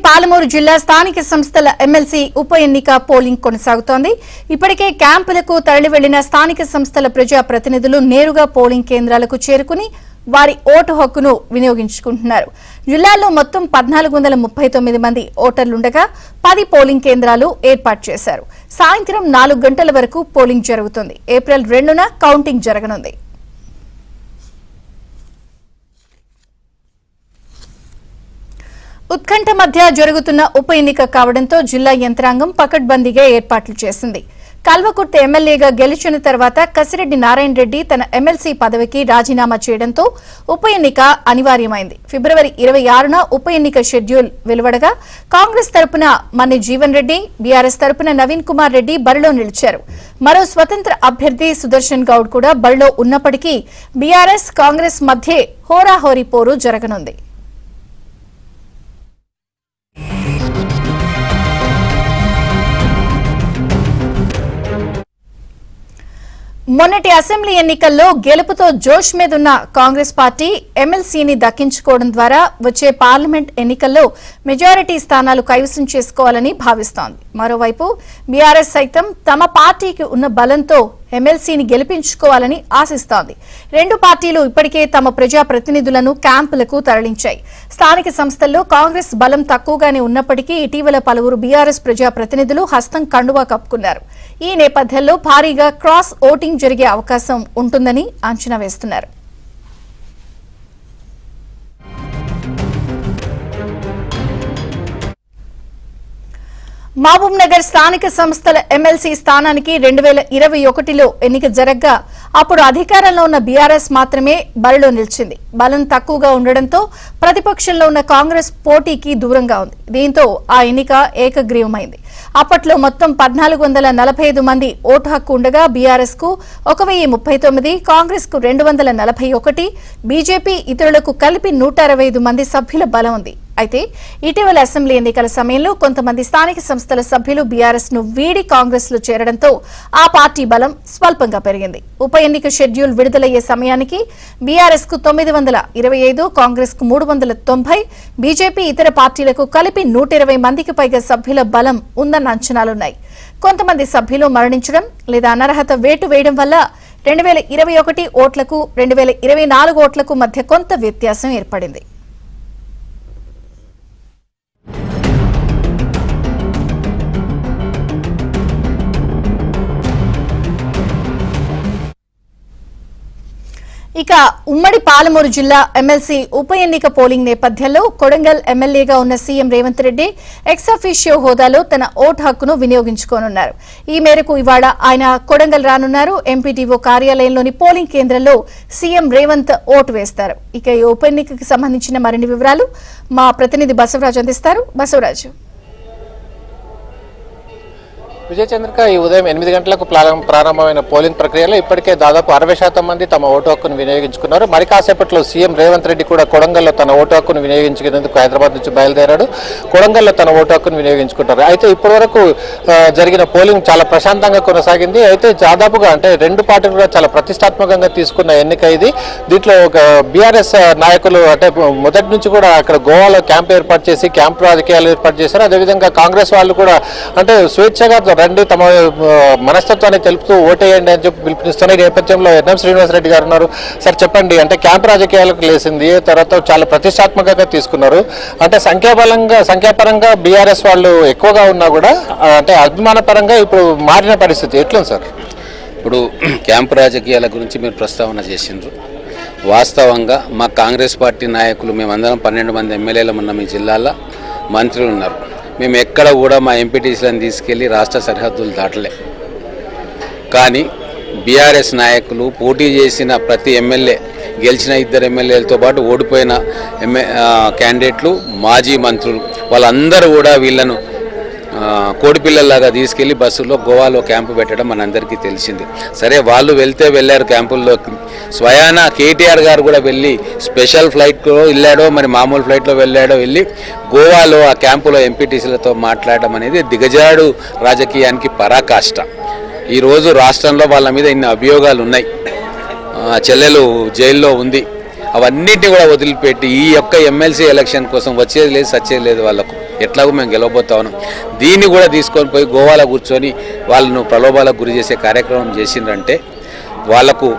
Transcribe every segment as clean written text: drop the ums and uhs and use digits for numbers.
పాలమూరు జిల్లా స్థానిక సంస్థల ఎమ్మెల్సీ ఉప ఎన్నిక పోలింగ్ కొనసాగుతోంది. ఇప్పటికే క్యాంపులకు తరలి వెళ్లిన స్థానిక సంస్థల ప్రజా ప్రతినిధులు నేరుగా పోలింగ్ కేంద్రాలకు చేరుకుని వారి ఓటు హక్కును వినియోగించుకుంటున్నారు. జిల్లాలో మొత్తం 1439 మంది ఓటర్లుండగా 10 పోలింగ్ కేంద్రాలు ఏర్పాటు చేశారు. సాయంత్రం 4 గంటల వరకు పోలింగ్ జరుగుతుంది. ఏప్రిల్ 2న కౌంటింగ్ జరగనుంది. ఉత్కంఠ మధ్య జరుగుతున్న ఉప ఎన్నిక కావడంతో జిల్లా యంత్రాంగం పకడ్బందీగా ఏర్పాట్లు చేసింది. కల్వకుర్తి ఎమ్మెల్యేగా గెలిచిన తర్వాత కసిరెడ్డి నారాయణ రెడ్డి తన ఎమ్మెల్సీ పదవికి రాజీనామా చేయడంతో ఉప ఎన్నిక అనివార్యమైంది. ఫిబ్రవరి 26న ఉప ఎన్నిక షెడ్యూల్ వెలువడగా కాంగ్రెస్ తరపున మన్ని జీవన్ రెడ్డి, బీఆర్ఎస్ తరపున నవీన్ కుమార్ రెడ్డి బరిలో నిలిచారు. మరో స్వతంత్ర అభ్యర్థి సుదర్శన్ గౌడ్ కూడా బరిలో ఉన్నప్పటికీ బీఆర్ఎస్ కాంగ్రెస్ మధ్య హోరాహోరీ పోరు జరగనుంది. మొన్నటి అసెంబ్లీ ఎన్నికల్లో గెలుపుతో జోష్ మీదున్న కాంగ్రెస్ పార్టీ ఎమ్మెల్సీని దక్కించుకోవడం ద్వారా వచ్చే పార్లమెంట్ ఎన్నికల్లో మెజారిటీ స్థానాలు కైవసం చేసుకోవాలని భావిస్తోంది. మరోవైపు బీఆర్ఎస్ సైతం తమ పార్టీకి ఉన్న బలంతో ఎమ్మెల్సీని గెలిపించుకోవాలని ఆశిస్తోంది. రెండు పార్టీలు ఇప్పటికే తమ ప్రజా ప్రతినిధులను క్యాంపులకు తరలించాయి. స్థానిక సంస్థల్లో కాంగ్రెస్ బలం తక్కువగానే ఉన్నప్పటికీ ఇటీవల పలువురు బీఆర్ఎస్ ప్రజా ప్రతినిధులు హస్తం కండువా కప్పుకున్నారు. ఈ నేపథ్యంలో భారీగా క్రాస్ ఓటింగ్ జరిగే అవకాశం ఉంటుందని అంచనా వేస్తున్నారు. మహబూబ్ నగర్ స్థానిక సంస్థల ఎమ్మెల్సీ స్థానానికి 2021లో ఎన్నిక జరగ్గా అప్పుడు అధికారంలో ఉన్న బీఆర్ఎస్ మాత్రమే బరిలో నిలిచింది. బలం తక్కువగా ఉండడంతో ప్రతిపక్షంలో ఉన్న కాంగ్రెస్ పోటీకి దూరంగా ఉంది. దీంతో ఆ ఎన్నిక ఏకగ్రీవమైంది. అప్పట్లో మొత్తం 1445 మంది ఓటు హక్కు ఉండగా బీఆర్ఎస్ కు 1039, కాంగ్రెస్ కు 241, బీజేపీ ఇతరులకు కలిపి 165 మంది సభ్యుల బలం ఉంది. అయితే ఇటీవల అసెంబ్లీ ఎన్నికల సమయంలో కొంతమంది స్థానిక సంస్థల సభ్యులు బీఆర్ఎస్ ను వీడి కాంగ్రెస్ లో చేరడంతో ఆ పార్టీ బలం స్వల్పంగా పెరిగింది. ఉప ఎన్నిక షెడ్యూల్ విడుదలయ్యే సమయానికి బీఆర్ఎస్ కు 925, కాంగ్రెస్ కు 390, బీజేపీ ఇతర పార్టీలకు కలిపి 120 మందికి పైగా సభ్యుల బలం ఉందన్న అంచనాలున్నాయి. కొంతమంది సభ్యులు మరణించడం లేదా అనర్హత వేటు వేయడం వల్ల 2021 ఓట్లకు 2024 ఓట్లకు మధ్య కొంత వ్యత్యాసం ఏర్పడింది. ఇక ఉమ్మడి పాలమూరు జిల్లా ఎమ్మెల్సీ ఉప ఎన్నిక పోలింగ్ నేపథ్యంలో కొడంగల్ ఎమ్మెల్యేగా ఉన్న CM Revanth Reddy ex officio హోదాలో తన ఓటు హక్కును వినియోగించుకోనున్నారు. ఈ మేరకు ఇవాళ ఆయన కొడంగల్ రానున్నారు. ఎంపీటీఓ కార్యాలయంలోని పోలింగ్ కేంద్రంలో సీఎం రేవంత్ ఓటు వేస్తారు. ఇక ఈ ఉప ఎన్నికకు సంబంధించిన మరిన్ని వివరాలు మా ప్రతినిధి బసవరాజు అందిస్తారు. బసవరాజు. విజయచంద్రిక, ఈ ఉదయం 8 గంటలకు ప్రారంభమైన పోలింగ్ ప్రక్రియలో ఇప్పటికే దాదాపు 60% మంది తమ ఓటు హక్కును వినియోగించుకున్నారు. మరి కాసేపట్లో సీఎం రేవంత్ రెడ్డి కూడా కొడంగల్లో తన ఓటు హక్కును వినియోగించుకునేందుకు హైదరాబాద్ నుంచి బయలుదేరాడు. కొడంగల్లో తన ఓటు హక్కును వినియోగించుకుంటారు. అయితే ఇప్పటివరకు జరిగిన పోలింగ్ చాలా ప్రశాంతంగా కొనసాగింది. అయితే దాదాపుగా అంటే రెండు పార్టీలు కూడా చాలా ప్రతిష్టాత్మకంగా తీసుకున్న ఎన్నిక ఇది. దీంట్లో బీఆర్ఎస్ నాయకులు అంటే మొదటి నుంచి కూడా అక్కడ గోవాలో క్యాంప్ ఏర్పాటు చేసి క్యాంప్ రాజకీయాలు ఏర్పాటు చేశారు. అదేవిధంగా కాంగ్రెస్ వాళ్ళు కూడా అంటే స్వేచ్ఛగా రండి, తమ మనస్తత్వాన్ని తెలుపుతూ ఓటేయండి అని చెప్పి పిలుపునిస్తున్న ఈ నేపథ్యంలో ఎన్ఎం శ్రీనివాసరెడ్డి గారు ఉన్నారు. సార్ చెప్పండి, అంటే క్యాంప్ రాజకీయాలకు లేసింది, తర్వాత చాలా ప్రతిష్టాత్మకంగా తీసుకున్నారు. అంటే సంఖ్యాపరంగా బీఆర్ఎస్ వాళ్ళు ఎక్కువగా ఉన్నా కూడా అంటే అభిమానపరంగా ఇప్పుడు మారిన పరిస్థితి ఎట్లుంది సార్? ఇప్పుడు క్యాంపు రాజకీయాల గురించి మీరు ప్రస్తావన చేసిండ్రు. వాస్తవంగా మా కాంగ్రెస్ పార్టీ నాయకులు మేమందరం 12 మంది ఎమ్మెల్యేలు ఉన్నాం. ఈ జిల్లాలో మంత్రులు ఉన్నారు. మేము ఎక్కడ కూడా మా ఎంపీటీసీలను తీసుకెళ్ళి రాష్ట్ర సరిహద్దులు దాటలే. కానీ బీఆర్ఎస్ నాయకులు పోటీ చేసిన ప్రతి ఎమ్మెల్యే, గెలిచిన 2 ఎమ్మెల్యేలతో పాటు ఓడిపోయిన క్యాండిడేట్లు, మాజీ మంత్రులు వాళ్ళందరూ కూడా వీళ్ళను కోడిపిల్లల్లాగా తీసుకెళ్లి బస్సులో గోవాలో క్యాంపు పెట్టడం మనందరికీ తెలిసింది. సరే, వాళ్ళు వెళ్ళారు క్యాంపుల్లోకి. స్వయానా కేటీఆర్ గారు కూడా వెళ్ళి స్పెషల్ ఫ్లైట్లో వెళ్ళాడో మరి మామూలు ఫ్లైట్లో వెళ్ళి గోవాలో ఆ క్యాంపులో ఎంపీటీసీలతో మాట్లాడడం అనేది దిగజాడు రాజకీయానికి పరాకాష్ట. ఈరోజు రాష్ట్రంలో వాళ్ళ మీద ఇన్ని అభియోగాలు ఉన్నాయి. చెల్లెలు జైల్లో ఉంది. అవన్నిటిని కూడా వదిలిపెట్టి ఈ యొక్క ఎమ్మెల్సీ ఎలక్షన్ కోసం వచ్చేది లేదు, సచ్చేది లేదు వాళ్ళకు. ఎట్లాగో మేము గెలవబోతా ఉన్నాం. దీన్ని కూడా తీసుకొని పోయి గోవాలో కూర్చొని వాళ్ళను ప్రలోభాలకు గురి చేసే కార్యక్రమం చేసిందంటే వాళ్లకు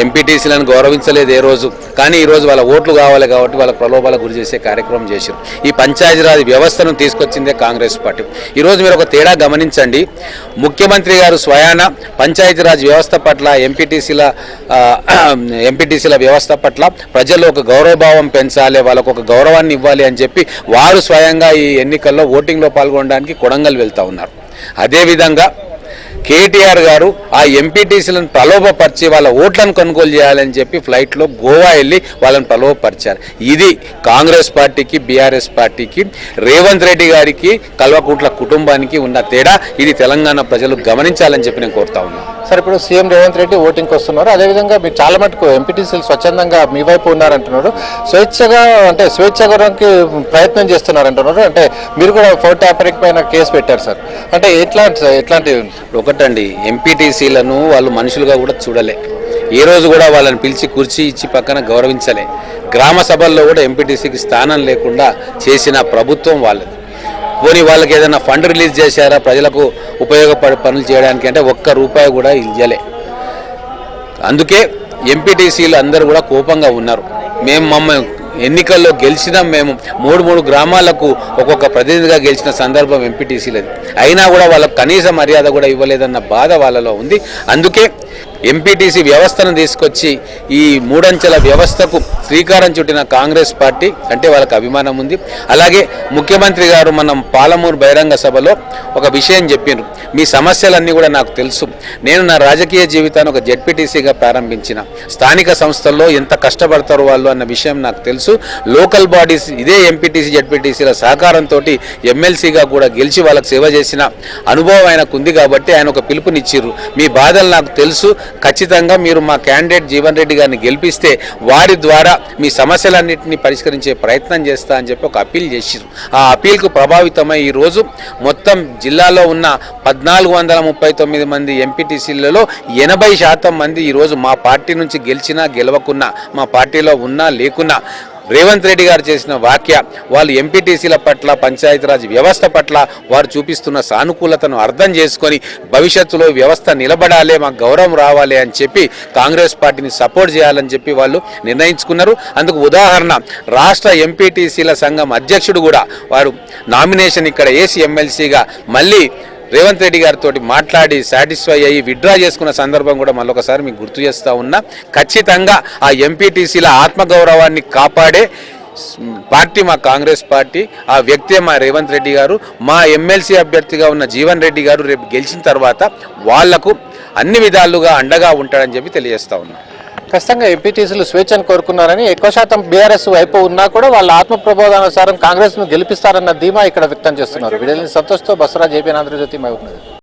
ఎంపీటీసీలను గౌరవించలేదు ఏ రోజు, కానీ ఈరోజు వాళ్ళ ఓట్లు కావాలి కాబట్టి వాళ్ళ ప్రలోభాలకు గురి చేసే కార్యక్రమం చేశారు. ఈ పంచాయతీరాజ్ వ్యవస్థను తీసుకొచ్చిందే కాంగ్రెస్ పార్టీ. ఈరోజు మీరు ఒక తేడా గమనించండి, ముఖ్యమంత్రి గారు స్వయాన పంచాయతీరాజ్ వ్యవస్థ పట్ల ఎంపీటీసీల వ్యవస్థ పట్ల ప్రజల్లో ఒక గౌరవభావం పెంచాలి, వాళ్ళకు ఒక గౌరవాన్ని ఇవ్వాలి అని చెప్పి వారు స్వయంగా ఈ ఎన్నికల్లో ఓటింగ్లో పాల్గొనడానికి కొడంగల్ వెళ్తూ ఉన్నారు. అదేవిధంగా కేటీఆర్ గారు ఆ ఎంపీటీసీలను ప్రలోభపరిచి వాళ్ళ ఓట్లను కొనుగోలు చేయాలని చెప్పి ఫ్లైట్లో గోవా వెళ్ళి వాళ్ళని ప్రలోభపరిచారు. ఇది కాంగ్రెస్ పార్టీకి, బీఆర్ఎస్ పార్టీకి, రేవంత్ రెడ్డి గారికి, కల్వకుంట్ల కుటుంబానికి ఉన్న తేడా. ఇది తెలంగాణ ప్రజలు గమనించాలని చెప్పి నేను కోరుతా ఉన్నాను. సార్, ఇప్పుడు సీఎం రేవంత్ రెడ్డి ఓటింగ్కి వస్తున్నారు, అదేవిధంగా మీరు చాలా మటుకు ఎంపీటీసీలు స్వచ్ఛందంగా మీ వైపు ఉన్నారంటున్నారు, స్వేచ్ఛగాకి ప్రయత్నం చేస్తున్నారంటున్నారు. అంటే మీరు కూడా ఫోన్ ట్యాపరింగ్ పైన కేసు పెట్టారు సార్, అంటే ఎట్లాంటి ఒకటండి, ఎంపీటీసీలను వాళ్ళు మనుషులుగా కూడా చూడలే, ఏ రోజు కూడా వాళ్ళని పిలిచి కుర్చీ ఇచ్చి పక్కన గౌరవించలే. గ్రామ సభల్లో కూడా ఎంపీటీసీకి స్థానం లేకుండా చేసిన ప్రభుత్వం వాళ్ళది. పోనీ వాళ్ళకి ఏదైనా ఫండ్ రిలీజ్ చేశారా ప్రజలకు ఉపయోగపడే పనులు చేయడానికి అంటే ఒక్క రూపాయి కూడా ఇవ్వలే. అందుకే ఎంపీటీసీలు అందరూ కూడా కోపంగా ఉన్నారు. ఎన్నికల్లో గెలిచినాం, మేము మూడు గ్రామాలకు ఒక్కొక్క ప్రతినిధిగా గెలిచిన సందర్భం ఎంపీటీసీలది, అయినా కూడా వాళ్ళకు కనీస మర్యాద కూడా ఇవ్వలేదన్న బాధ వాళ్ళలో ఉంది. అందుకే ఎంపీటీసీ వ్యవస్థను తీసుకొచ్చి ఈ మూడంచెల వ్యవస్థకు శ్రీకారం చుట్టిన కాంగ్రెస్ పార్టీ అంటే వాళ్ళకి అభిమానం ఉంది. అలాగే ముఖ్యమంత్రి గారు మనం పాలమూరు బహిరంగ సభలో ఒక విషయం చెప్పారు, మీ సమస్యలన్నీ కూడా నాకు తెలుసు, నేను నా రాజకీయ జీవితాన్ని ఒక జెడ్పీటీసీగా ప్రారంభించిన, స్థానిక సంస్థల్లో ఎంత కష్టపడతారు వాళ్ళు అన్న విషయం నాకు తెలుసు. లోకల్ బాడీస్ ఇదే ఎంపీటీసీ జెడ్పీటీసీల సహకారంతో ఎమ్మెల్సీగా కూడా గెలిచి వాళ్ళకి సేవ చేసిన అనుభవం ఆయనకు ఉంది కాబట్టి ఆయన ఒక పిలుపునిచ్చిర్రు, మీ బాధలు నాకు తెలుసు, ఖచ్చితంగా మీరు మా క్యాండిడేట్ జీవన్ రెడ్డి గారిని గెలిపిస్తే వారి ద్వారా మీ సమస్యలన్నింటినీ పరిష్కరించే ప్రయత్నం చేస్తా అని చెప్పి ఒక అప్పీల్ చేసిరు. ఆ అప్పీల్కు ప్రభావితమై ఈరోజు మొత్తం జిల్లాలో ఉన్న 1439 మంది ఎంపీటీసీలలో 80% మంది ఈరోజు మా పార్టీ నుంచి గెలిచినా గెలవకున్నా, మా పార్టీలో ఉన్నా లేకున్నా, రేవంత్ రెడ్డి గారు చేసిన వ్యాఖ్య వాళ్ళు ఎంపీటీసీల పట్ల, పంచాయతీరాజ్ వ్యవస్థ పట్ల వారు చూపిస్తున్న సానుకూలతను అర్థం చేసుకొని భవిష్యత్తులో వ్యవస్థ నిలబడాలి, మాకు గౌరవం రావాలి అని చెప్పి కాంగ్రెస్ పార్టీని సపోర్ట్ చేయాలని చెప్పి వాళ్ళు నిర్ణయించుకున్నారు. అందుకు ఉదాహరణ రాష్ట్ర ఎంపీటీసీల సంఘం అధ్యక్షుడు కూడా వారు నామినేషన్ ఇక్కడ ఏసీ ఎమ్మెల్సీగా మళ్ళీ రేవంత్ రెడ్డి గారితో మాట్లాడి సాటిస్ఫై అయ్యి విత్డ్రా చేసుకున్న సందర్భం కూడా మళ్ళొకసారి మీకు గుర్తు చేస్తూ ఉన్నా. ఖచ్చితంగా ఆ ఎంపీటీసీల ఆత్మగౌరవాన్ని కాపాడే పార్టీ మా కాంగ్రెస్ పార్టీ, ఆ వ్యక్తే మా రేవంత్ రెడ్డి గారు. మా ఎమ్మెల్సీ అభ్యర్థిగా ఉన్న జీవన్ రెడ్డి గారు రేపు గెలిచిన తర్వాత వాళ్లకు అన్ని విధాలుగా అండగా ఉంటాడని చెప్పి తెలియజేస్తా ఉన్నా. ఖచ్చితంగా ఎంపీటీసీలు స్వేచ్ఛను కోరుకున్నారని, ఎక్కువ శాతం బీఆర్ఎస్ వైపు ఉన్నా కూడా వాళ్ళ ఆత్మ ప్రబోధానుసారం కాంగ్రెస్ను గెలిపిస్తారన్న ధీమా ఇక్కడ వ్యక్తం చేస్తున్నారు. వీడియో సంతోష్తో బసవరాజ్, ఏపీ ఆంధ్రజ్యోతి.